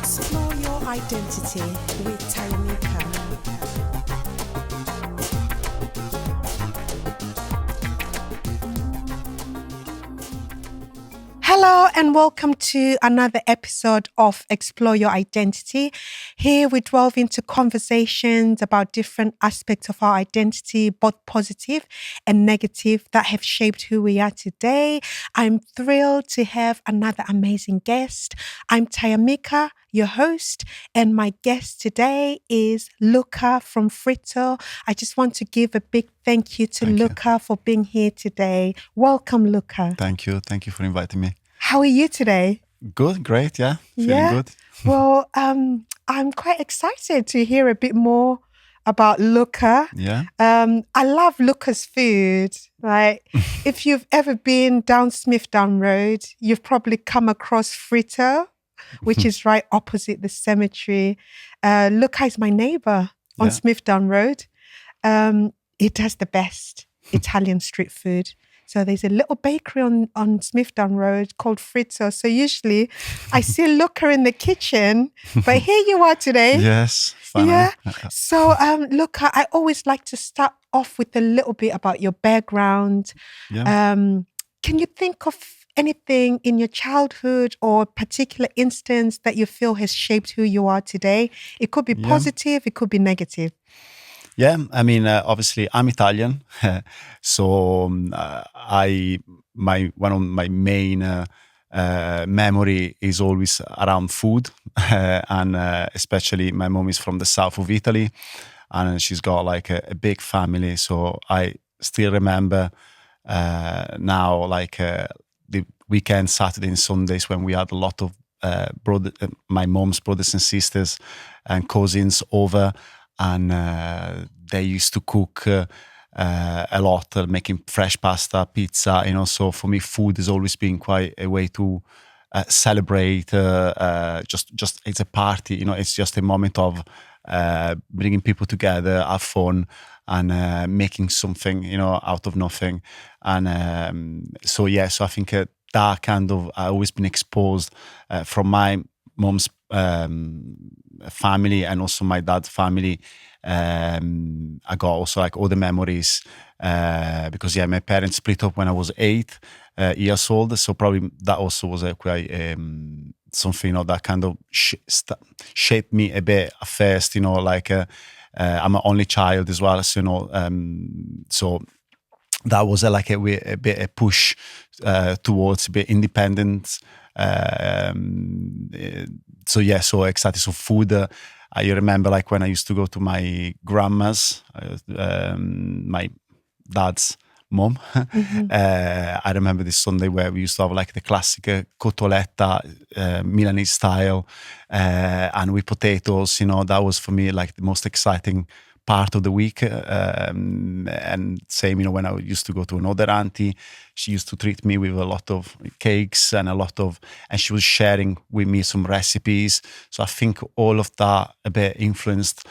Explore your identity with Tayanika. Hello and welcome to another episode of Explore Your Identity. Here we delve into conversations about different aspects of our identity, both positive and negative, that have shaped who we are today. I'm thrilled to have another amazing guest. I'm Tayamika, your host, and my guest today is Luca from Fritto. I just want to give a big thank you to Luca for being here today. Welcome, Luca. Thank you for inviting me. How are you today? Good, great, yeah. Feeling good. Well, I'm quite excited to hear a bit more about Luca. Yeah. I love Luca's food. Like, if you've ever been down Smithdown Road, you've probably come across Frito, which is right opposite the cemetery. Luca is my neighbor on Smithdown Road. He does the best Italian street food. So there's a little bakery on Smithdown Road called Fritto. So usually I see Luca in the kitchen, but here you are today. Yes, finally. Yeah. So Luca, I always like to start off with a little bit about your background. Yeah. Can you think of anything in your childhood or a particular instance that you feel has shaped who you are today? It could be positive, it could be negative. Yeah, I mean, obviously, I'm Italian, so one of my main memory is always around food, and especially my mom is from the south of Italy, and she's got like a big family. So I still remember now, like the weekend, Saturday and Sundays, when we had a lot of my mom's brothers and sisters and cousins over. And they used to cook a lot, making fresh pasta, pizza, so for me food has always been quite a way to celebrate, just it's a party, it's just a moment of bringing people together, have fun, and making something, out of nothing. And so I think that kind of, I've always been exposed from my mom's family and also my dad's family. I got also like all the memories because my parents split up when I was 8 years old, so probably that also was quite something that kind of shaped me a bit at first. Like I'm an only child as well, so so that was like a bit a push towards a bit independent. So excited. So food, I remember like when I used to go to my grandma's, my dad's mom. I remember this Sunday where we used to have like the classic cotoletta, Milanese style, and with potatoes. That was for me like the most exciting part of the week. And same, when I used to go to another auntie, she used to treat me with a lot of cakes and and she was sharing with me some recipes. So I think all of that a bit influenced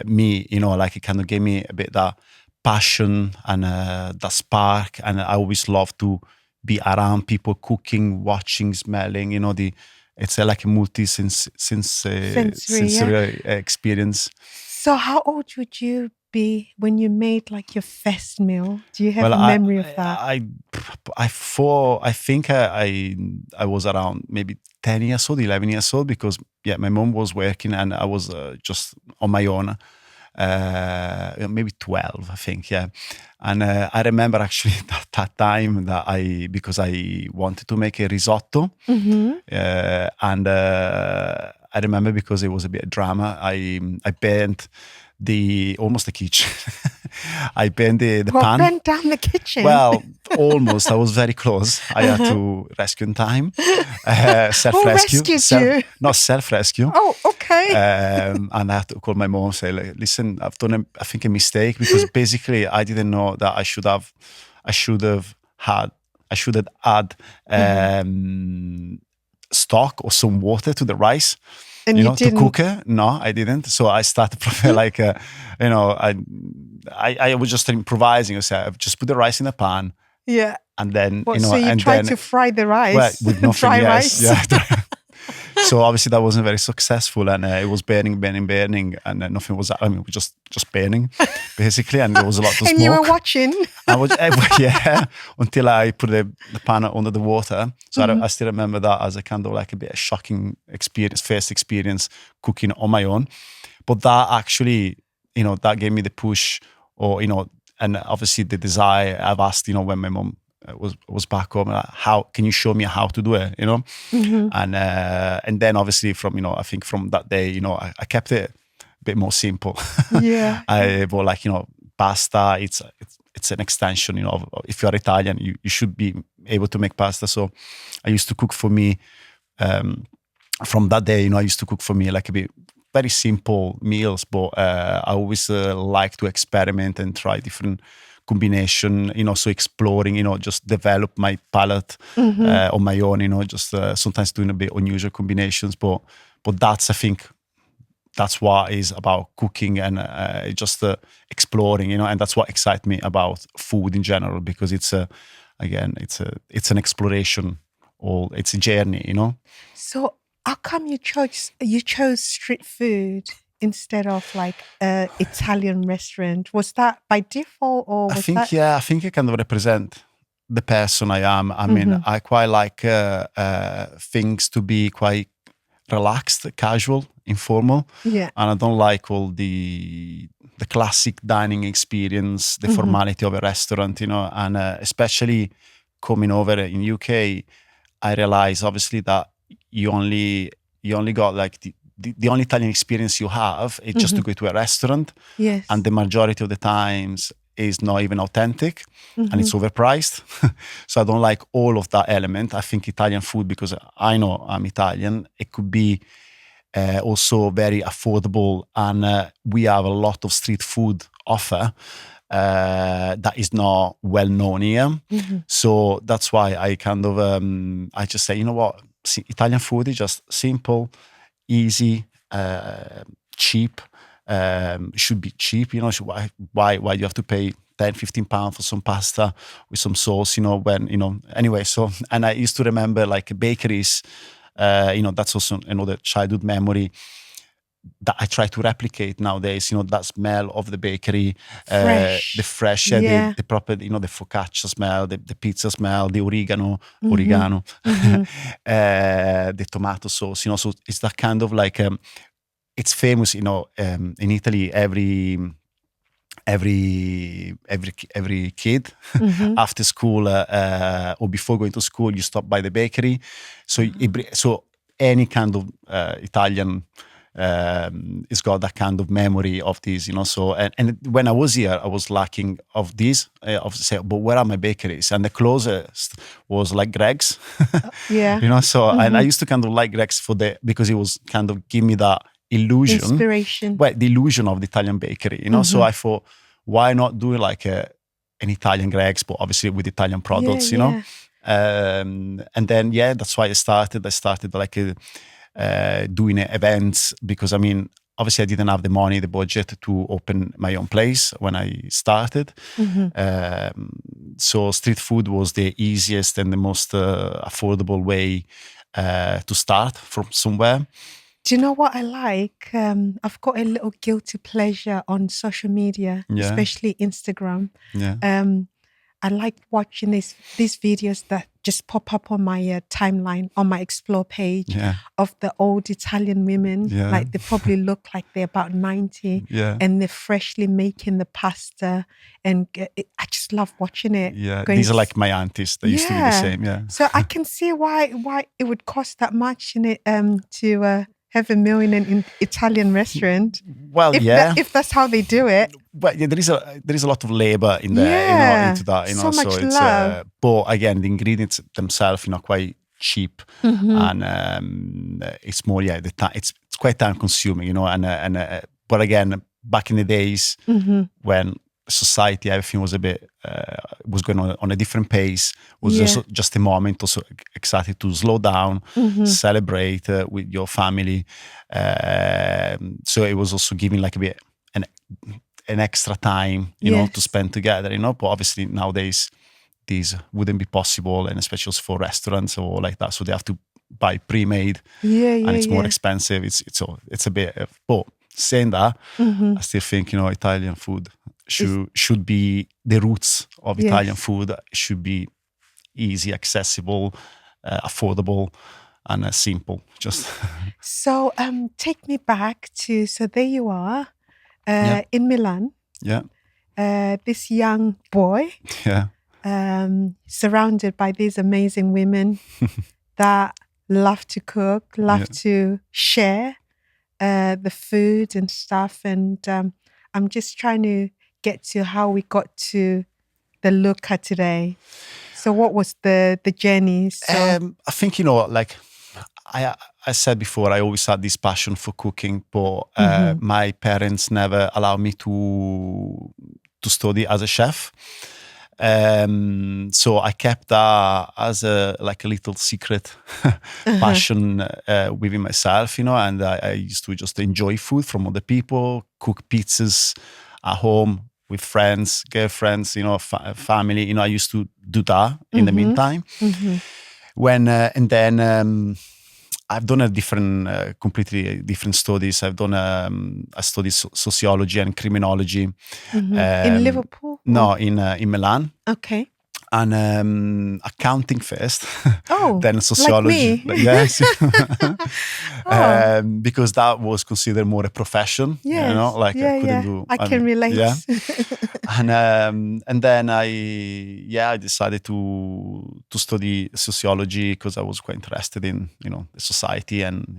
me, like it kind of gave me a bit that passion and that spark. And I always love to be around people cooking, watching, smelling, it's like a sensory experience. So how old would you be when you made like your first meal? Do you have a memory of that? I think I was around maybe 10 years old, 11 years old, because my mom was working and I was just on my own. Maybe 12, I think, And I remember actually that time that because I wanted to make a risotto, and I remember because it was a bit of drama, I burned almost the kitchen. I burned the pan. Burned down the kitchen? Well, almost. I was very close. I had to rescue in time. Self-rescue. Who rescued you? Not self-rescue. Oh, okay. And I had to call my mom and say, like, listen, I've done I think a mistake, because basically I didn't know that I should have had stock or some water to the rice. And you didn't? To cook it. No, I didn't. So I started probably like, I was just improvising. I said, I've just put the rice in a pan. Yeah. And then, So you tried to fry the rice? Well, with nothing, dry yes. rice? Yeah. So obviously that wasn't very successful, and it was burning, and nothing was. I mean, it was just burning, basically, and there was a lot of And smoke. you were watching. I was, yeah, until I put the pan under the water. So I still remember that as a kind of like a bit of shocking experience, first experience cooking on my own. But that actually, that gave me the push, or and obviously the desire. I've asked, when my mom was back home, like, how can you show me how to do it? And then obviously from I think from that day, I kept it a bit more simple. Yeah. I bought like pasta. It's an extension, of, if you're Italian, you should be able to make pasta. So I used to cook for me. From that day, I used to cook for me like a bit very simple meals, but I always like to experiment and try different combination, so exploring, just develop my palate on my own, just sometimes doing a bit unusual combinations, but I think that's what is about cooking and just exploring, and that's what excites me about food in general, because it's it's an exploration, or it's a journey, So how come you chose street food instead of like a Italian restaurant? Was that by default, or was I think it kind of represent the person I am. I mean, I quite like things to be quite relaxed, casual, informal. Yeah. And I don't like all the classic dining experience, the formality of a restaurant, and especially coming over in UK, I realize obviously that you only got like the only Italian experience you have is just to go to a restaurant. Yes. And the majority of the times is not even authentic and it's overpriced. So I don't like all of that element. I think Italian food, because I know I'm Italian, it could be also very affordable, and we have a lot of street food offer that is not well known here. So that's why I kind of I just say, what, Italian food is just simple, easy, cheap. Should be cheap, why do you have to pay 10-15 pounds for some pasta with some sauce, when anyway. So, and I used to remember like bakeries, that's also another childhood memory that I try to replicate nowadays, that smell of the bakery, Fresh. the fresh, Yeah. the proper, the focaccia smell, the pizza smell, the oregano, the tomato sauce, so it's that kind of like, it's famous, in Italy, every kid after school or before going to school, you stop by the bakery. So so any kind of Italian it's got that kind of memory of this, So and when I was here, I was lacking of this. But where are my bakeries? And the closest was like Greg's. Yeah. So and I used to kind of like Greg's because it was kind of give me that illusion, inspiration. Well, the illusion of the Italian bakery, So I thought, why not do like an Italian Greg's, but obviously with Italian products, and then that's why I started like doing events, because I mean, obviously I didn't have the money, the budget to open my own place when I started. So street food was the easiest and the most affordable way to start from somewhere. Do you know what I like? I've got a little guilty pleasure on social media, especially Instagram. I like watching these videos that just pop up on my timeline, on my explore page, of the old Italian women. Like they probably look like they're about 90, and they're freshly making the pasta. And I just love watching it. These are like my aunties. They used to be the same. So I can see why it would cost that much in it to have a meal in an Italian restaurant. Well, if that's how they do it. But there is a lot of labor in there, into that, so much it's love. but again, the ingredients themselves, quite cheap, and it's more, it's quite time consuming, and but again, back in the days when society, everything was a bit was going on a different pace, was just a moment also excited to slow down, celebrate with your family, so it was also giving like a bit an extra time to spend together, but obviously nowadays these wouldn't be possible, and especially for restaurants or like that, so they have to buy pre-made, Yeah, and it's more yeah. expensive. It's a bit. But saying that, Mm-hmm. I still think Italian food should be the roots of Italian Yes. food. Should be easy, accessible, affordable, and simple. Just So take me back to, so there you are yeah, in Milan, yeah, this young boy yeah, surrounded by these amazing women that love to cook, yeah. love to share the food and stuff. And I'm just trying to get to how we got to the Luca today. So what was the journey? So I think like I said before, I always had this passion for cooking, but my parents never allowed me to study as a chef. So I kept that as a little secret passion within myself, and I used to just enjoy food from other people, cook pizzas at home with friends, girlfriends, family. I used to do that in the meantime. When and then I've done a completely different studies. I studied sociology and criminology. in Liverpool? No, in Milan. Okay. And accounting first, Oh, then sociology. like me. Yes, Oh. because that was considered more a profession. Yes. Like yeah, I couldn't yeah. do. I can relate. Yeah, and then I decided to study sociology because I was quite interested in the society and.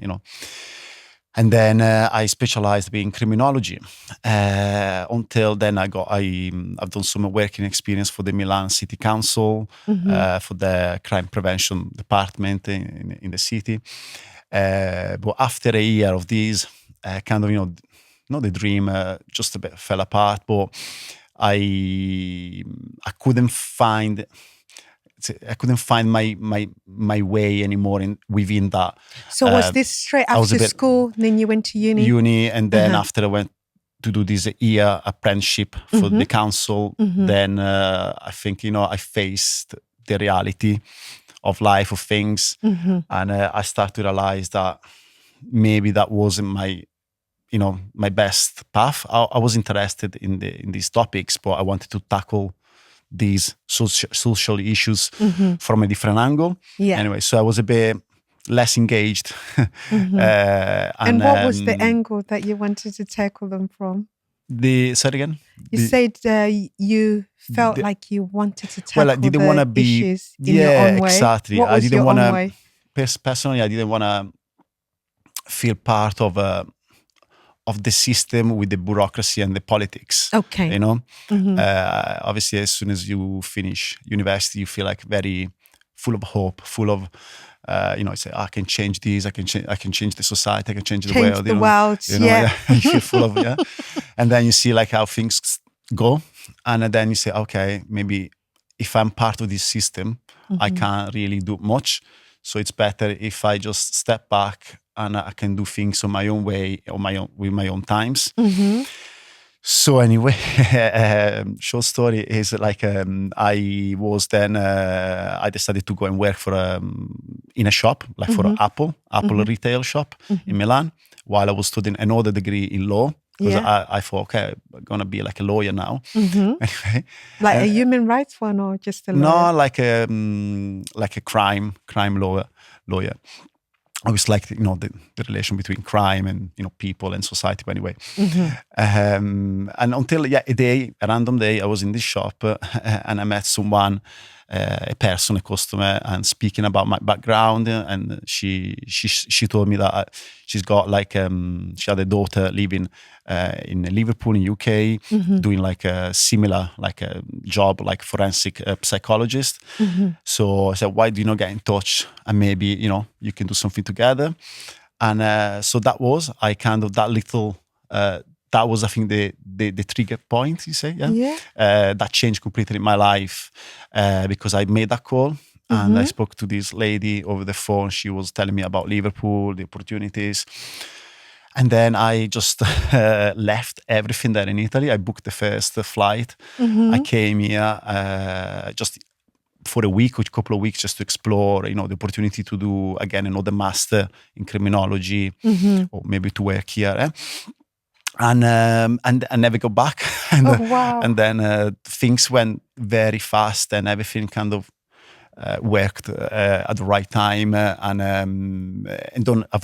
And then I specialized in criminology. Until then, I've done some working experience for the Milan City Council, for the crime prevention department in the city. But after a year of this, kind of not the dream, just a bit fell apart. But I couldn't find. I couldn't find my way anymore within that. So was this straight after school? Then you went to uni? And then after I went to do this year apprenticeship for the council, then I think I faced the reality of life, of things, and I started to realize that maybe that wasn't my best path. I was interested in these topics, but I wanted to tackle these social issues from a different angle. Yeah. Anyway, so I was a bit less engaged. And what was the angle that you wanted to tackle them from? Say it again? You said you felt like you wanted to tackle I didn't want to be issues in your own way. Exactly. What I was didn't your want own to way? personally. I didn't want to feel part of the system with the bureaucracy and the politics. Okay. Obviously, as soon as you finish university, you feel like very full of hope, full of, say, I can change this, I can change the society, I can change the world. The world, yeah. You feel full of, yeah. And then you see like how things go. And then you say, okay, maybe if I'm part of this system, I can't really do much. So it's better if I just step back and I can do things on my own way, with my own times. So anyway, short story is like I was then I decided to go and work for in a shop, like for Apple retail shop in Milan, while I was studying another degree in law. Because I thought, okay, I'm gonna be like a lawyer now. Anyway, like a human rights one or just a lawyer? No, like a crime lawyer. I always liked the relation between crime and people and society. But anyway, and until a random day, I was in this shop and I met someone, a person, a customer, and speaking about my background, and she told me that she's got like she had a daughter living in Liverpool in UK, doing like a similar like a job like forensic psychologist. So I said, why do you not get in touch and maybe you can do something together? And so that was that little. That was, I think, the trigger point, you say, yeah? That changed completely my life because I made that call and I spoke to this lady over the phone. She was telling me about Liverpool, the opportunities. And then I just left everything there in Italy. I booked the first flight. I came here just for a week or a couple of weeks just to explore, the opportunity to do again another master in criminology, or maybe to work here. And I never go back. And, Oh, wow. and then things went very fast, and everything kind of worked at the right time. I've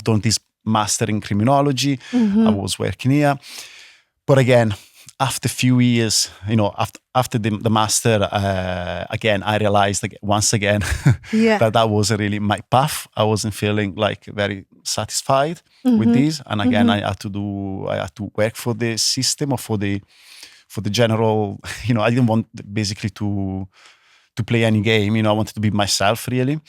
done this master in criminology. I was working here, but again, after a few years, after the master, again, I realized once again that wasn't really my path. I wasn't feeling like very satisfied with this, and again, I had to work for the system, or for the general. I didn't want basically to play any game. I wanted to be myself, really.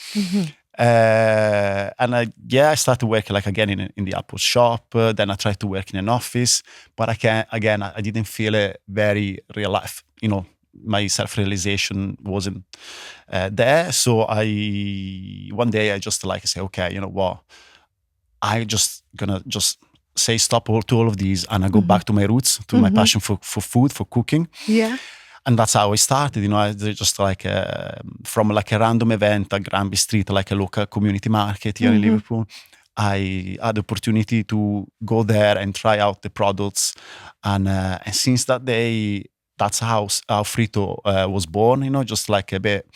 And I started working again in the Apple shop. Then I tried to work in an office, but I didn't feel it very real life. My self-realization wasn't there. So one day I just say, okay, you know what? I just gonna say stop to all of these, and I go back to my roots, to my passion for food, for cooking. Yeah. And that's how I started, I just from a random event at Granby Street, a local community market here in Liverpool. I had the opportunity to go there and try out the products. And since that day, that's how Frito was born, just a bit,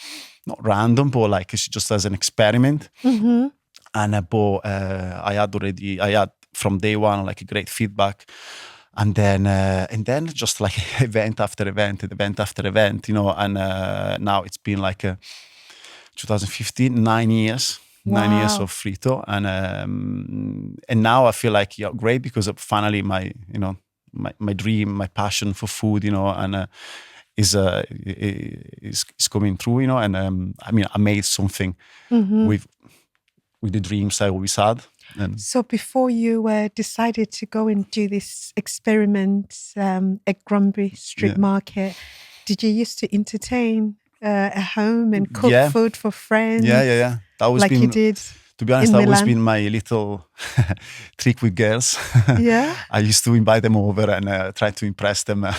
not random, but just as an experiment. And I had from day one, a great feedback. And then just event after event, and now it's been 2015, 9 years, Wow. 9 years of Frito, and now I feel great, because finally my dream, my passion for food, and is coming true, and I made something with the dreams I always had. So before you decided to go and do this experiment at Granby Street Market, did you used to entertain at home and cook food for friends? Yeah. That was you did. To be honest, in that always Milan? been my little trick with girls. Yeah. I used to invite them over and try to impress them, to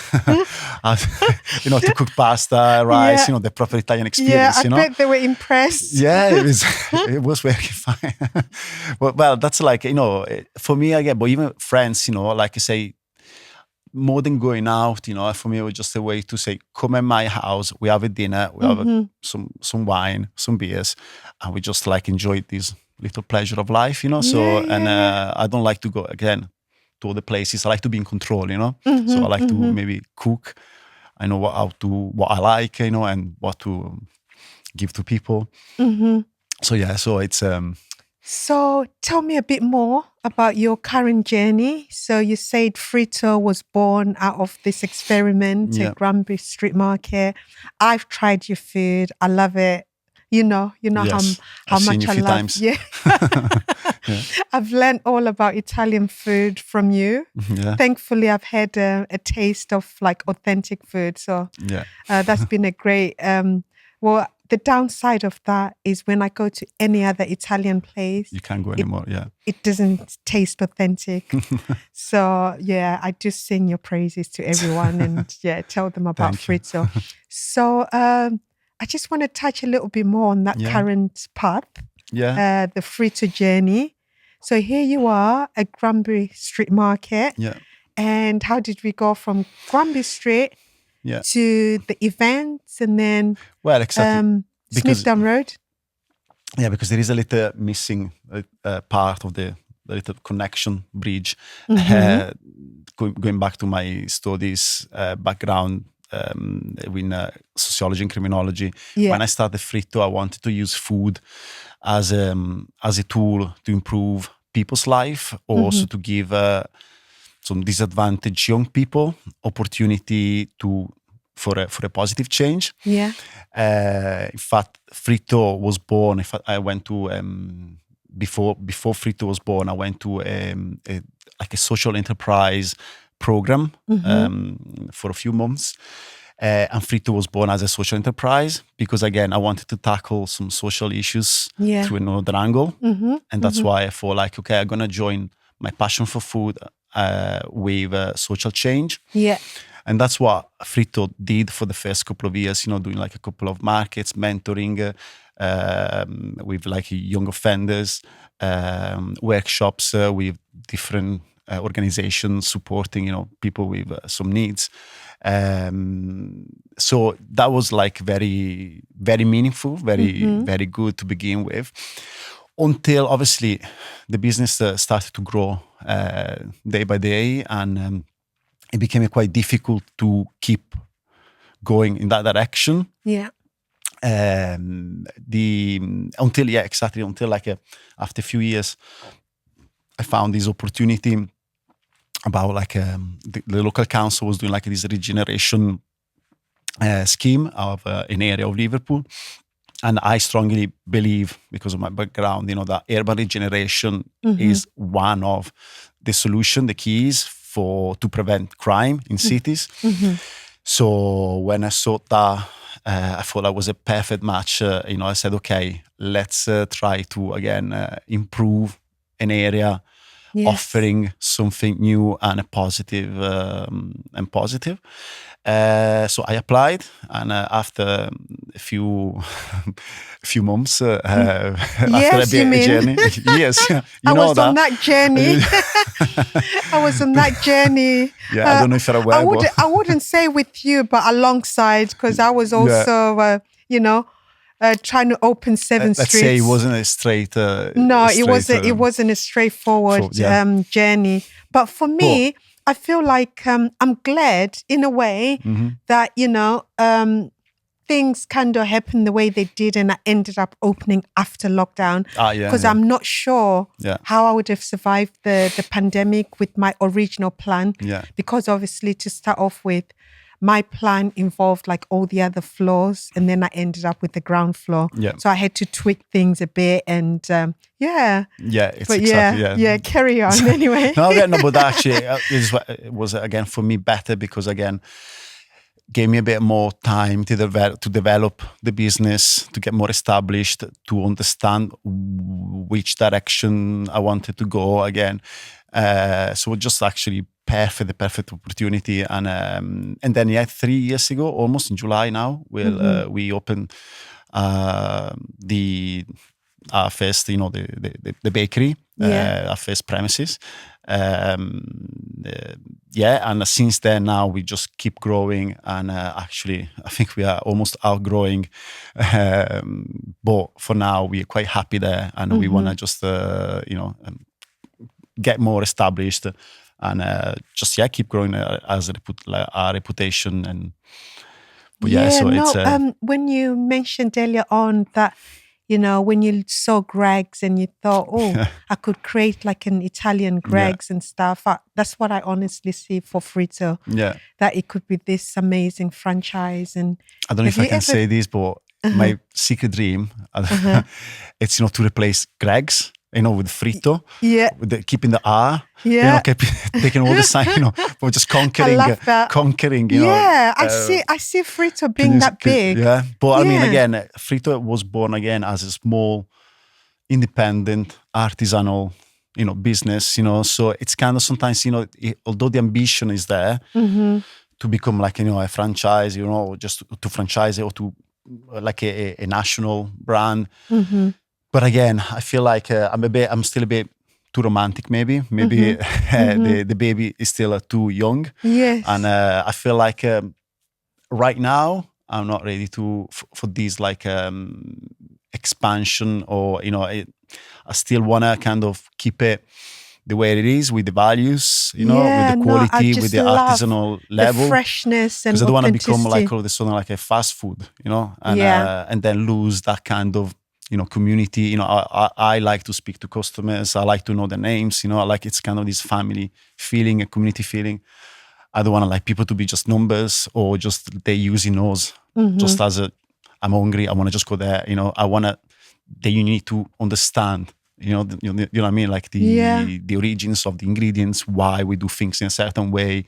cook pasta, rice, the proper Italian experience. I bet they were impressed. Yeah, it was working fine. Well, that's for me again, but even friends, like I say, more than going out, for me it was just a way to say, come at my house, we have a dinner, we have some wine, some beers, and we just enjoy this little pleasure of life, I don't like to go again to other places. I like to be in control, so I like to maybe cook. I know what I like, and what to give to people. So it's So tell me a bit more about your current journey. So you said Frito was born out of this experiment at Granby Street Market. I've tried your food. I love it. You know yes, how I've much seen you I a few love. times. Yeah. I've learned all about Italian food from you. Yeah. Thankfully, I've had a taste of authentic food. So that's been a great. The downside of that is when I go to any other Italian place, You can't go anymore. it doesn't taste authentic. So I just sing your praises to everyone and tell them about Fritto. So I just want to touch a little bit more on that current path, the Fritto journey. So here you are at Granby Street Market. And how did we go from Granby Street to the events, and then exactly. Smithdown Road? Yeah, because there is a little missing part of the little connection bridge. Going back to my studies background in sociology and criminology. When I started Fritto, I wanted to use food as a tool to improve people's life, also to give some disadvantaged young people opportunity for a positive change. In fact, Fritto was born. I went to before Fritto was born, I went to a social enterprise program for a few months. And Fritto was born as a social enterprise because, again, I wanted to tackle some social issues through another angle. And that's why I thought okay, I'm going to join my passion for food with social change. And that's what Frito did for the first couple of years, doing like a couple of markets, mentoring with like young offenders, workshops with different organizations supporting, people with some needs. So that was like very, very meaningful, very, very good to begin with. Until obviously the business started to grow day by day, and it became quite difficult to keep going in that direction. Yeah. Until like after a few years, I found this opportunity about like the local council was doing like this regeneration scheme of an area of Liverpool. And I strongly believe, because of my background, that urban regeneration is one of the solution, the keys to prevent crime in cities. So when I saw that, I thought that was a perfect match. I said, okay, let's try to again improve an area, offering something new and positive. So I applied, and after a few months, after a journey, yes, I was on that journey. I was on that journey. Yeah, I don't know if you're aware. I wouldn't say with you, but alongside, because I was also, trying to open 7 streets. Let's say it wasn't a straight. It wasn't a straightforward journey. But for me, I feel like I'm glad in a way that, things kind of happened the way they did, and I ended up opening after lockdown. Because I'm not sure how I would have survived the pandemic with my original plan. Yeah. Because obviously, to start off with, my plan involved like all the other floors, and then I ended up with the ground floor. Yeah. So I had to tweak things a bit, and carry on anyway. But actually, it was again for me better, because again, gave me a bit more time to develop the business, to get more established, to understand which direction I wanted to go again. So just actually the perfect opportunity. And then 3 years ago, almost in July now, we opened our first, the bakery, our first premises. And since then now we just keep growing, and actually I think we are almost outgrowing, but for now we are quite happy there, and we want to just get more established, and keep growing as our reputation. And when you mentioned earlier on that, when you saw Greg's and you thought, I could create like an Italian Greg's and stuff. That's what I honestly see for Fritto. Yeah. That it could be this amazing franchise. And I don't know if I can say this, but my secret dream, it's, to replace Greg's, with Frito. Yeah. With keeping the R. Yeah. Taking all the sign, but just conquering. I love that. I see Frito being that big. Yeah. But I mean, again, Frito was born again as a small, independent, artisanal, business, so it's kind of sometimes, although the ambition is there to become like, a franchise, just to franchise it, or to like a national brand. But again, I feel like I'm still a bit too romantic, maybe. The baby is still too young. Yes. And I feel like right now I'm not ready for this like expansion, or I still want to kind of keep it the way it is, with the values, with the quality, with the artisanal level, the freshness, and because I don't want to become like all of a sudden like a fast food, and then lose that kind of community. I like to speak to customers. I like to know their names. I like, it's kind of this family feeling, a community feeling. I don't want to like people to be just numbers, or just they using us just as I'm hungry, I want to just go there. I want you need to understand. You know what I mean? Like the origins of the ingredients, why we do things in a certain way.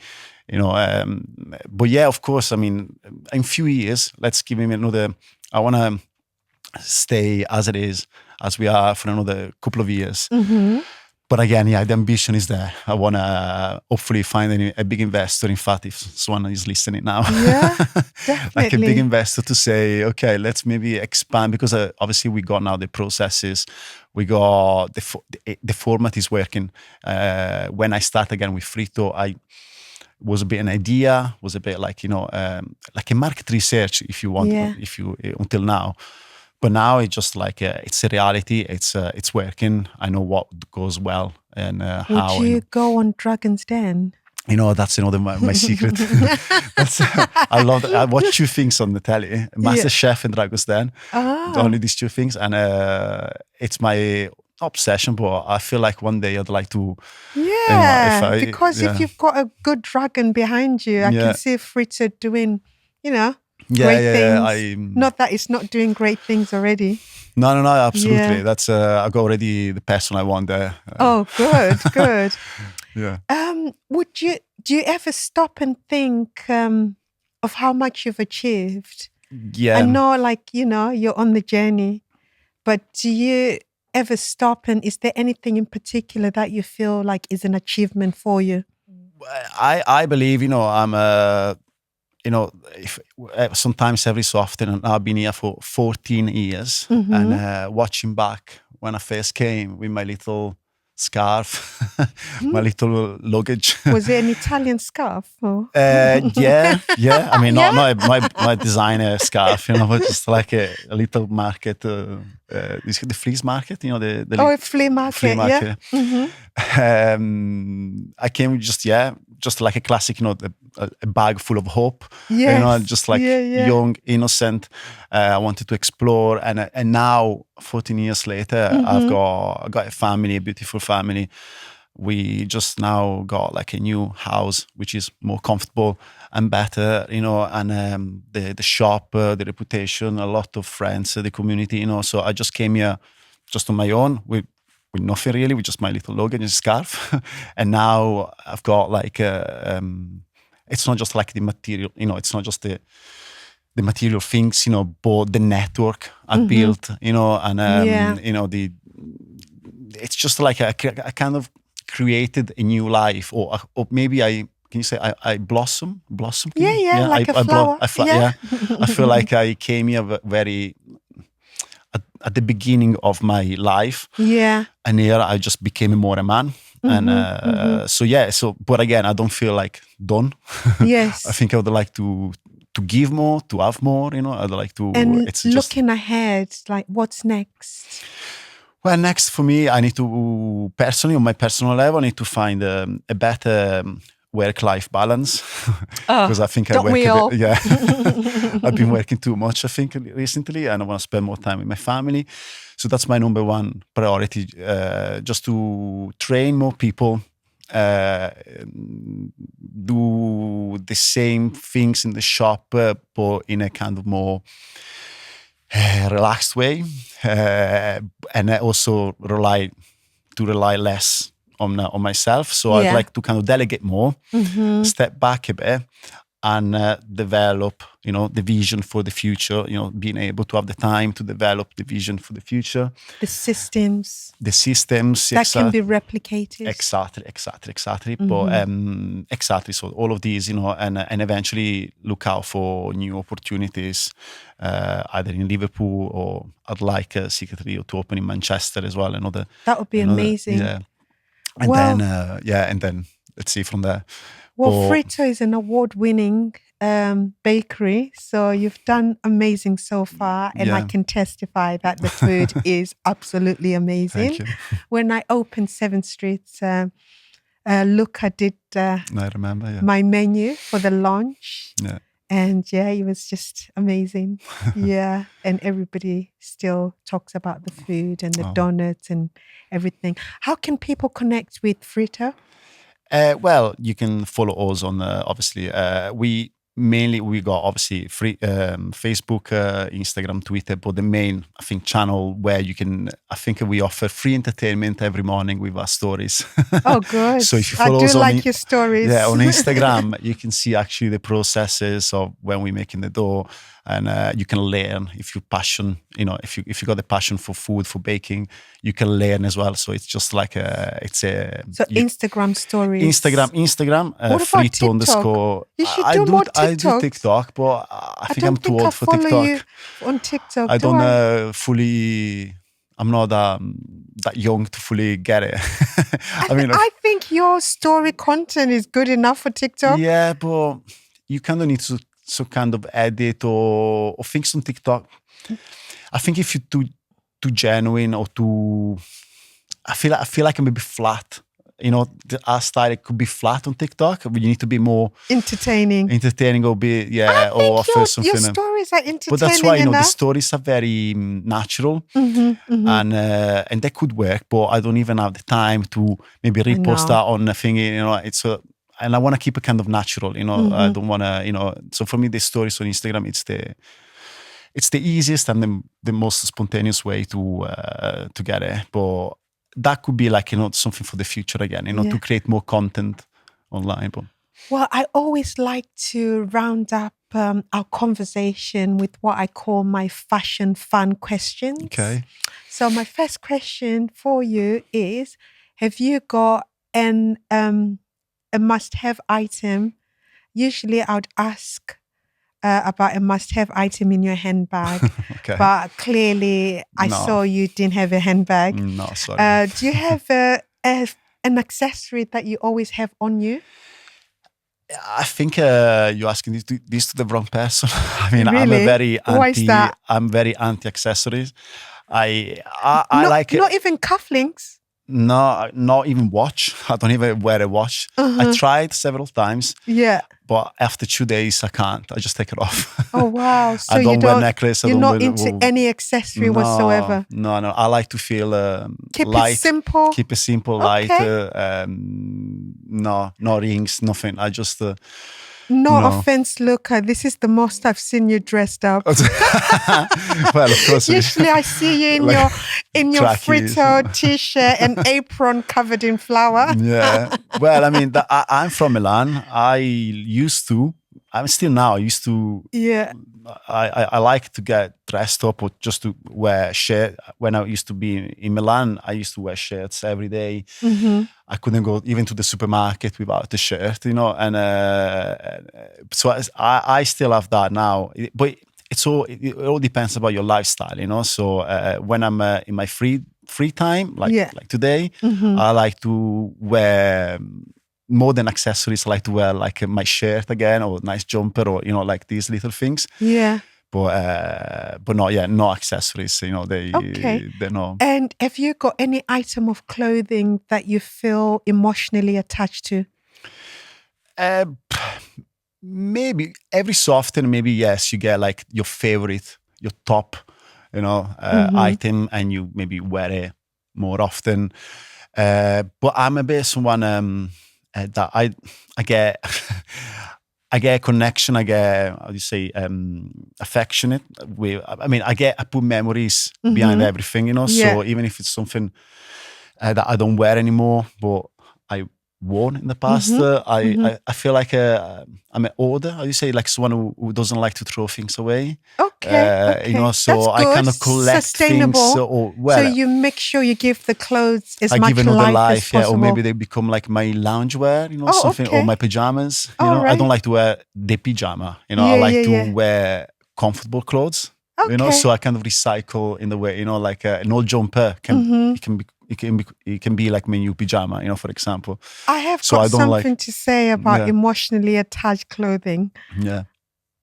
But of course. I mean, in a few years, let's give him another. I want to stay as it is, as we are, for another couple of years. but again, yeah, the ambition is there. I want to hopefully find a big investor. In fact, if someone is listening now, Yeah, like a big definitely. investor to say, okay, let's maybe expand, because obviously we got now the processes, we got the format is working. When I start again with Frito, I was a bit an idea, was a bit like, like a market research, if you want, Yeah. if you until now. But now it's just like it's a reality. It's working. I know what goes well and Would how. you go on Dragon's Den? That's another my secret. That's I love that. I watch two things on the telly: Master Chef and Dragon's Den. Ah, Only these two things, and it's my obsession. But I feel like one day I'd like to. yeah. Because if you've got a good dragon behind you, I Yeah. can see Fritto doing, Yeah, great things. I Not that it's not doing great things already. no, absolutely. Yeah. That's I got already the person I want there. Oh, good, good. Yeah. Do you ever stop and think of how much you've achieved? Yeah. I know, like, you're on the journey, but do you ever stop, and is there anything in particular that you feel like is an achievement for you? I believe, I'm if sometimes every so often, and I've been here for 14 years, and watching back when I first came with my little scarf, my little luggage. Was it an Italian scarf? Or? Yeah. I mean, Yeah? not my designer scarf, but just like a little market, the flea market, the Oh, a flea market. flea market. Yeah. Mm-hmm. I came with just like a classic, a bag full of hope. Yes. Just like Yeah. young, innocent. I wanted to explore, and now 14 years later, I've got a family, a beautiful family. We just now got like a new house, which is more comfortable and better, and the shop, the reputation, a lot of friends, the community, So I just came here just on my own with nothing really, with just my little luggage and scarf. And now I've got like, it's not just like the material, it's not just the material things, but the network I built, and, it's just like I kind of created a new life, or maybe can you say I blossom? Yeah, like a flower. Yeah. I feel like I came here very at the beginning of my life. Yeah. And here I just became more a man. So but again, I don't feel like done. Yes. I think I would like to give more, to have more, I'd like to. And it's looking ahead, like what's next? Well, next for me, I need to personally, on my personal level, I need to find a better work-life balance, because I think don't we all? Yeah, I've been working too much, I think, recently, and I want to spend more time with my family. So that's my number one priority, just to train more people, do the same things in the shop, but in a kind of more relaxed way, and also rely less on myself. So I'd like to kind of delegate more, step back a bit, and develop, the vision for the future. Being able to have the time to develop the vision for the future. The systems that can be replicated. Exactly. But exactly. So all of these, and eventually look out for new opportunities, either in Liverpool, or I'd like secretly to open in Manchester as well. That would be amazing. Yeah. And then let's see from there. Well, Fritto is an award-winning bakery, so you've done amazing so far, and I can testify that the food is absolutely amazing. Thank you. When I opened 7th Street, Luca did I remember, my menu for the launch. Yeah. And it was just amazing. Yeah. And everybody still talks about the food and the donuts and everything. How can people connect with Fritto? Well, you can follow us on, obviously, mainly we got obviously free Facebook, Instagram, Twitter, but the main I think channel where you can, I think we offer free entertainment every morning with our stories. Oh, good. So if you I follow do us on like your stories. yeah, on Instagram, you can see actually the processes of when we're making the dough, and you can learn if you passion. You know, if you got the passion for food, for baking, you can learn as well. So it's just like So Instagram stories. Instagram. What about Frito TikTok? underscore. You should do more I do TikToks. TikTok, but I think I'm don't too think I old for follow TikTok. you on TikTok. I do don't I? fully. I'm not that young to fully get it. I mean, I think your story content is good enough for TikTok. yeah, but you kind of need to kind of edit or things on TikTok. I think if you're too genuine or too, I feel like I'm a bit flat. You know, our style it could be flat on TikTok, but you need to be more entertaining or be I or think offer something. your stories are entertaining But that's why enough. the stories are very natural, and they could work. But I don't even have the time to maybe repost that on a thing. You know, it's and I want to keep it kind of natural. You know, I don't want to. So for me, the stories on Instagram, it's the easiest and the most spontaneous way to get it. But that could be like something for the future again. To create more content online. But well, I always like to round up our conversation with what I call my fashion fun questions. Okay. So my first question for you is: have you got a must-have item? Usually, I would ask about a must-have item in your handbag. Okay. But clearly, I saw you didn't have a handbag. No, sorry. Do you have an accessory that you always have on you? I think you're asking this to the wrong person. I mean, really? I'm a very Why is that? I'm very anti accessories. I like not even cufflinks. No, not even watch. I don't even wear a watch. I tried several times. Yeah. But after 2 days, I can't. I just take it off. Oh, wow. So I don't wear necklace. You're not into any accessory whatsoever? No. I like to feel Keep light. It simple? Keep it simple, light. No rings, nothing. I just... No offense, Luca. This is the most I've seen you dressed up. Well, of course. Usually, I see you in your Fritto t-shirt and apron covered in flour. Yeah. Well, I mean, I'm from Milan. I'm still now. I used to. Yeah. I like to get dressed up or just to wear shirt. When I used to be in Milan, I used to wear shirts every day. I couldn't go even to the supermarket without the shirt, and so I still have that now. But it all depends about your lifestyle, So when I'm in my free time, like today, I like to wear. More than accessories, I like to wear like my shirt again or nice jumper or like these little things. Yeah. But no accessories. They're not. And have you got any item of clothing that you feel emotionally attached to? Maybe every so often, maybe yes, you get like your favorite, your top, item, and you maybe wear it more often. But I'm a bit someone. That I get I get a connection. I get affectionate with. I mean, I put memories behind everything. So even if it's something that I don't wear anymore, but I worn in the past, I feel like I'm an older. How do you say, like someone who doesn't like to throw things away. Okay. So that's I good. kind of collect Sustainable. things. So you make sure you give the clothes as I much give another life, as possible. or maybe they become like my loungewear, something, or my pajamas. I don't like to wear the pajama. I like to wear comfortable clothes. So I kind of recycle in the way, like an old jumper it can be like my new pajama, for example. I have got something to say about emotionally attached clothing. Yeah.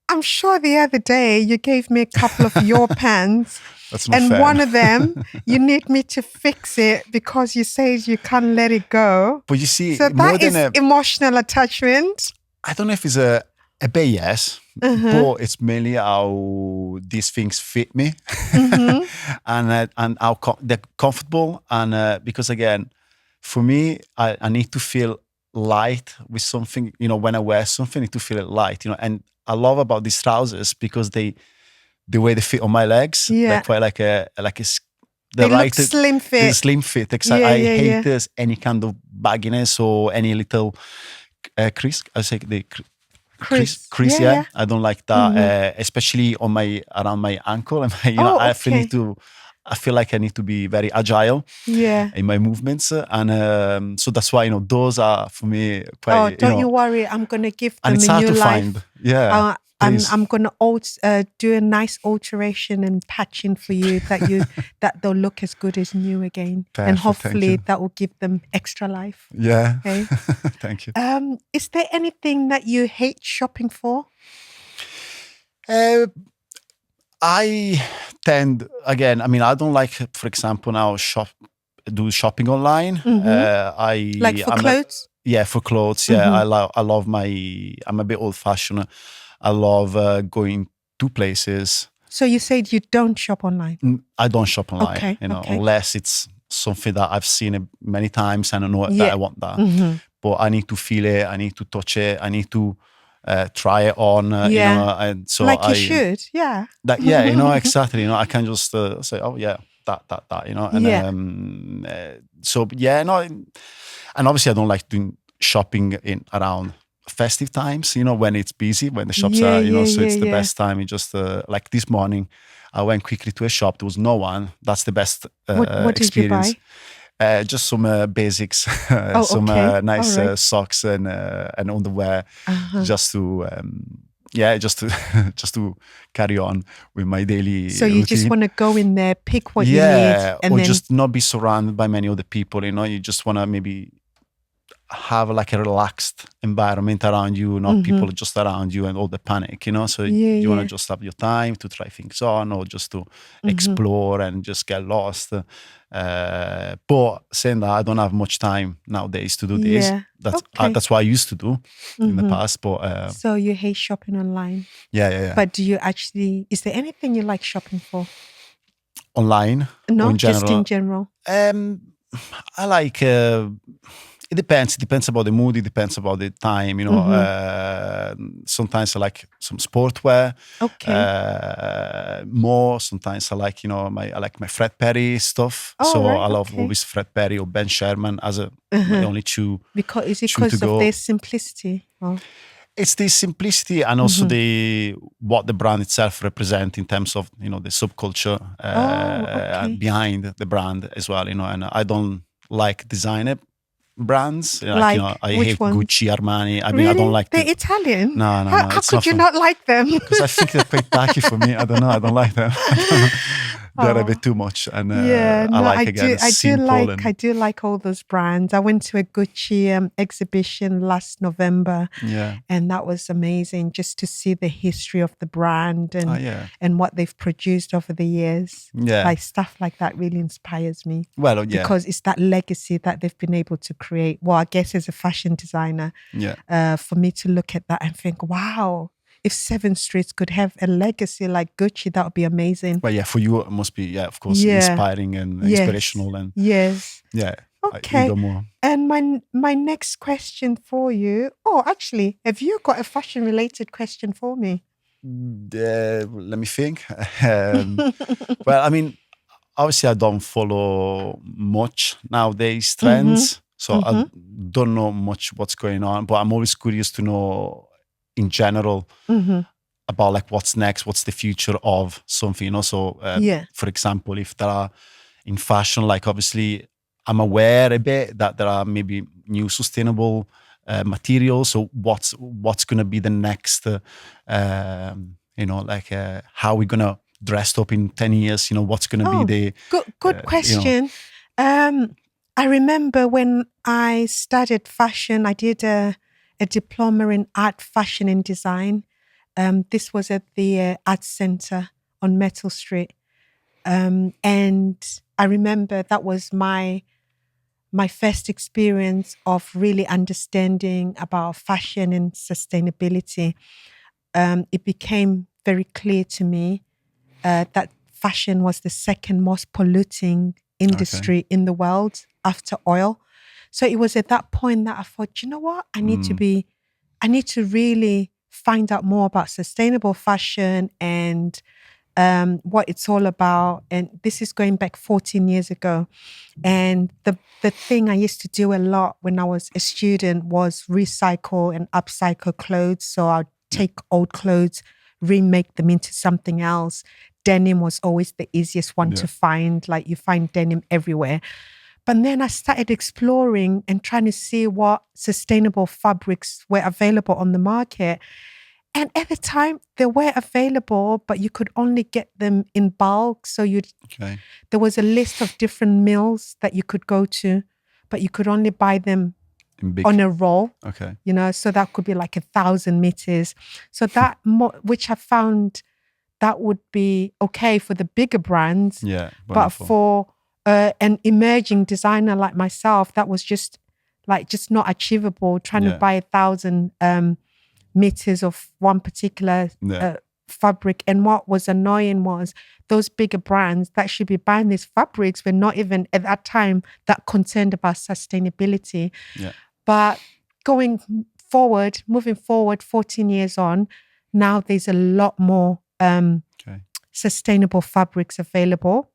I'm sure the other day you gave me a couple of your pants. That's not and fair. One of them, you need me to fix it because you say you can't let it go. But you see, so that is emotional attachment. I don't know if it's a bit yes, but it's mainly how these things fit me and how they're comfortable. And because again, for me, I need to feel light with something. You know, when I wear something, I need to feel it light. You know, and I love about these trousers because the way they fit on my legs, Yeah. they're quite like They look slim fit. The slim fit. Exactly. Yeah, I yeah, hate yeah. this any kind of bagginess or any little crease. I say the crease. Yeah, Yeah, yeah. I don't like that, especially on around my ankle. And I feel like I need to be very agile Yeah. in my movements, and so that's why those are for me quite. Oh, don't you worry. I'm gonna give them and it's a hard new to life. find. Yeah. I'm gonna do a nice alteration and patching for you that they'll look as good as new again, Perfect, and thank hopefully you. that will give them extra life. Yeah. Okay. Thank you. Is there anything that you hate shopping for? I tend again. I mean, I don't like, for example, now do shopping online. Like for clothes? For clothes. Yeah, I love I'm a bit old fashioned. I love going to places. So you said you don't shop online? I don't shop online. Okay, unless it's something that I've seen it many times and I know that I want that. But I need to feel it. I need to touch it. I need to try it on. And so like you should. Yeah. Exactly. I can just say, oh yeah, that. And and obviously I don't like doing shopping in around festive times, when it's busy, when the shops are, so it's the best time. It just like this morning, I went quickly to a shop. There was no one. That's the best what experience. Did you buy? Just some basics, some nice socks and underwear, just to just to carry on with my daily. So you routine. just want to go in there, pick what you need, and or then just not be surrounded by many other people. You just want to maybe have like a relaxed environment around you, not people just around you and all the panic, so you want to just have your time to try things on or just to explore and just get lost. But saying that, I don't have much time nowadays to do this. That's what I used to do in the past. But so you hate shopping online? Yeah. But do you actually, is there anything you like shopping for? Online? No, in just in general. I like it depends. It depends about the mood. It depends about the time. Sometimes I like some sportwear. Okay. More. Sometimes I like I like my Fred Perry stuff. I love always Fred Perry or Ben Sherman as my only two. Because of their simplicity? Oh. It's the simplicity and also what the brand itself represents in terms of the subculture behind the brand as well. And I don't like designer brands. I hate ones? Gucci, Armani. I mean, really? I don't like They're Italian? No. How could you not like them? Because I think they're quite tacky for me. I don't know. I don't like them. They're a bit too much. And I do like all those brands. I went to a Gucci exhibition last November. Yeah. And that was amazing just to see the history of the brand and what they've produced over the years. Yeah. Like stuff like that really inspires me. Well, yeah. Because it's that legacy that they've been able to create. Well, I guess as a fashion designer, for me to look at that and think, wow, if 7th Street could have a legacy like Gucci, that would be amazing. Well, yeah, for you it must be, of course, inspiring and inspirational. And yes. Yeah. Okay. More. And my next question for you. Oh, actually, have you got a fashion related question for me? Let me think. Well, I mean, obviously I don't follow much nowadays trends. So I don't know much what's going on, but I'm always curious to know in general about like what's next, what's the future of something, So for example, if there are in fashion, like obviously I'm aware a bit that there are maybe new sustainable materials. So what's going to be the next, how we're going to dress up in 10 years, what's going to be the... Good question. I remember when I studied fashion, I did a diploma in art, fashion and design. This was at the Art Center on Metal Street. And I remember that was my first experience of really understanding about fashion and sustainability. It became very clear to me that fashion was the second most polluting industry in the world after oil. So it was at that point that I thought, you know what? I need to really find out more about sustainable fashion and what it's all about. And this is going back 14 years ago. And the thing I used to do a lot when I was a student was recycle and upcycle clothes. So I'd take old clothes, remake them into something else. Denim was always the easiest one to find. Like you find denim everywhere. But then I started exploring and trying to see what sustainable fabrics were available on the market. And at the time, they were available, but you could only get them in bulk. So there was a list of different mills that you could go to, but you could only buy them on a roll. Okay. You know, so that could be like 1,000 meters. So that, which I found that would be okay for the bigger brands. Yeah. But Wonderful. for an emerging designer like myself, that was just not achievable. Trying to buy 1,000 meters of one particular fabric. And what was annoying was those bigger brands that should be buying these fabrics were not even at that time that concerned about sustainability. Yeah. But moving forward 14 years on, now there's a lot more sustainable fabrics available.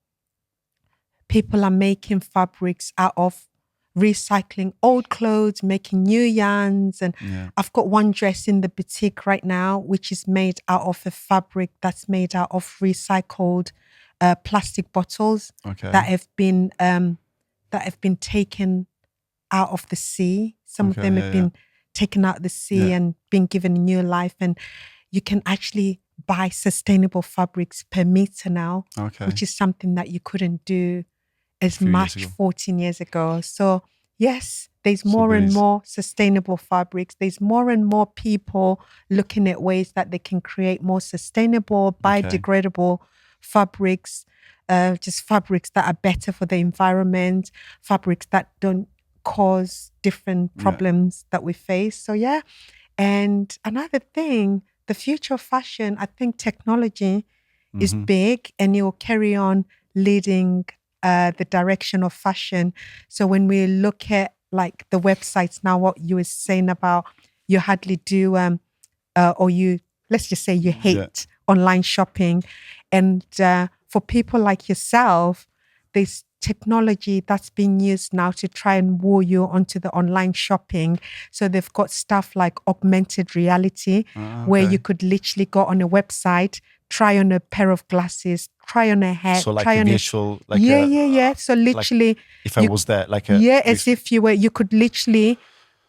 People are making fabrics out of recycling old clothes, making new yarns. And I've got one dress in the boutique right now, which is made out of a fabric that's made out of recycled plastic bottles that have been taken out of the sea. Some of them have been taken out of the sea and been given a new life. And you can actually buy sustainable fabrics per meter now, which is something that you couldn't do as much 14 years ago. So yes, there's more and more sustainable fabrics. There's more and more people looking at ways that they can create more sustainable, biodegradable fabrics, just fabrics that are better for the environment, fabrics that don't cause different problems that we face. So and another thing, the future of fashion, I think technology is big and it will carry on leading the direction of fashion. So when we look at like the websites now, what you were saying about you hardly do, or you, let's just say you hate online shopping. And for people like yourself, there's technology that's being used now to try and woo you onto the online shopping. So they've got stuff like augmented reality, where you could literally go on a website, try on a pair of glasses, try on a hat. So like try a on visual, So literally, like if I was there, like as if you were, you could literally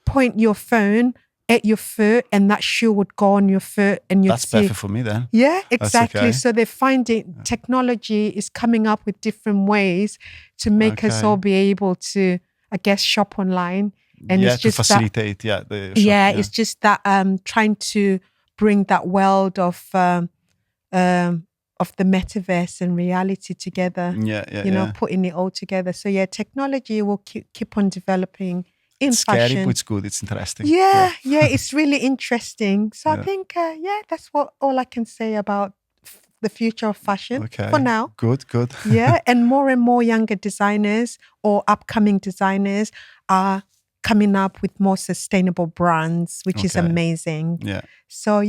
point your phone at your foot and that shoe would go on your foot and you'd that's see. perfect for me then. Yeah, exactly. Okay. So they're finding technology is coming up with different ways to make us all be able to, I guess, shop online. And it's just to facilitate, the shop, it's just that trying to bring that world of the metaverse and reality together. You know, putting it all together. So technology will keep on developing in it's fashion. scary, but it's good. It's interesting. It's really interesting. So I think, that's all I can say about the future of fashion for now. Good. And more younger designers or upcoming designers are coming up with more sustainable brands, which is amazing. So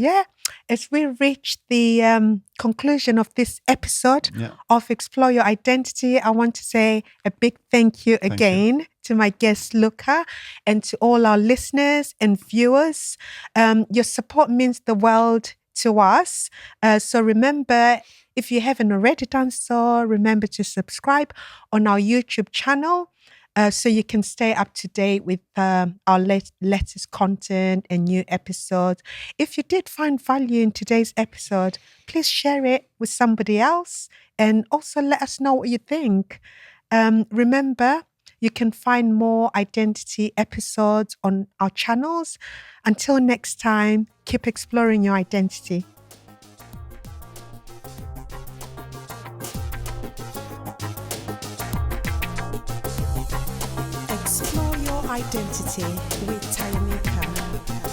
as we reach the conclusion of this episode of Explore Your Identity, I want to say a big thank you again to my guest Luca and to all our listeners and viewers. Your support means the world to us. So remember, if you haven't already done so, remember to subscribe on our YouTube channel. So you can stay up to date with our latest content and new episodes. If you did find value in today's episode, please share it with somebody else and also let us know what you think. Remember, you can find more identity episodes on our channels. Until next time, keep exploring your identity. Explore Your Identity with Luca.